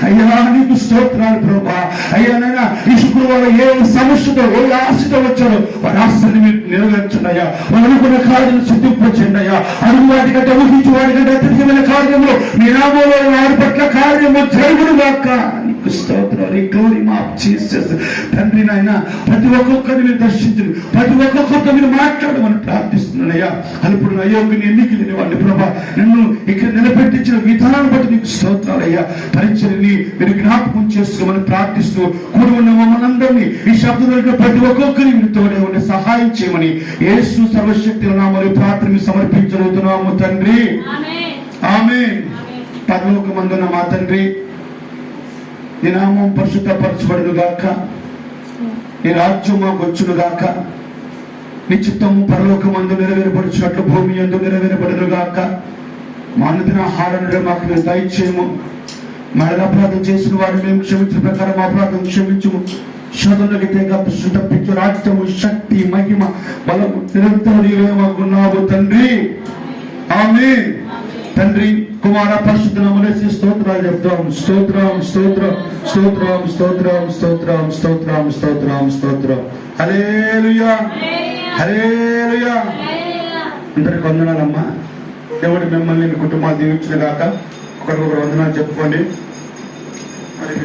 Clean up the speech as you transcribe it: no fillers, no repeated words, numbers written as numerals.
అయ్యా నీకు స్తోత్రాలు ప్రభా. అయ్యా నాయన ఈ శుక్రవారం ఏ సమస్యతో ఏ ఆశతో వచ్చారో వారి ఆశని మీరు నెరవేర్చండి అయ్యా. వాళ్ళు అనుకున్న కార్యం సిద్ధింపచేయండి అయ్యా. అడుగు వాటి కంటే ఊహించి వాటి కంటే అత్యధికమైన కార్యంలో మీ నామంలో వారి పట్ల కార్యము జరుగును గాక. నీకు స్తోత్రాలు. గ్లోరీ మాఫ్ జీసస్. తండ్రి నాయన ప్రతి ఒక్కొక్కరిని మీరు దర్శించండి, ప్రతి ఒక్కొక్కరితో మీరు మాట్లాడమని ప్రార్థిస్తున్నానయ్యా. అప్పుడు అయోగ్యుని ఎన్నిక లేని వాడిని ప్రభా నన్ను ఇక్కడ నిలబెట్టించిన విధానాన్ని బట్టి నీకు స్తోత్రాలయ్యా. పరిచయని మీరు జ్ఞాపకం చేసుకోమని ప్రార్థిస్తూ కూడి ఉన్న మమ్మల్ని అందరినీ ఈ శబ్దంలో ప్రతి ఒక్కొక్కరిని మీరు తోడే ఉండి సహాయం చేయమని యేసు సర్వశక్తుల నామములో ప్రార్థన సమర్పించగలుగుతున్నాము తండ్రి. ఆమేన్. పరలోకమందున్న మా తండ్రి, నీ నామం పరిశుద్ధపరచబడును గాక, నీ రాజ్యం మాకు వచ్చును గాక, నీ చిత్తము పరలోకమందు నెరవేరపడుచున్నట్లు భూమి యందు నెరవేరబడును గాక. మా అనుదిన ఆహారాన్ని మాకు మీరు దయచేయము. మా అపరాధం చేసిన వారిని మేము క్షమించిన ప్రకారం మా అపరాధం క్షమించుము. శోధనకి తప్పించు. రాజ్యము, శక్తి, మహిమ, బలము నిరంతరం మాకున్నావు తండ్రి. ఆమేన్. తండ్రి, కుమార, పరిశుద్ధ నామములో స్తోత్రాలు చెప్తాం. స్తోత్రం, స్తోత్రం, స్తోత్రం, స్తోత్రం, స్తోత్రం, స్తోత్రం, స్తోత్రం, స్తోత్రం. హల్లెలూయా, హల్లెలూయా. అందరికి వందనాలమ్మా. దేవుడు మిమ్మల్ని మీ కుటుంబాలు దీవించును గాక. ఒకరికొకరు వందనాలు చెప్పుకోండి. మరి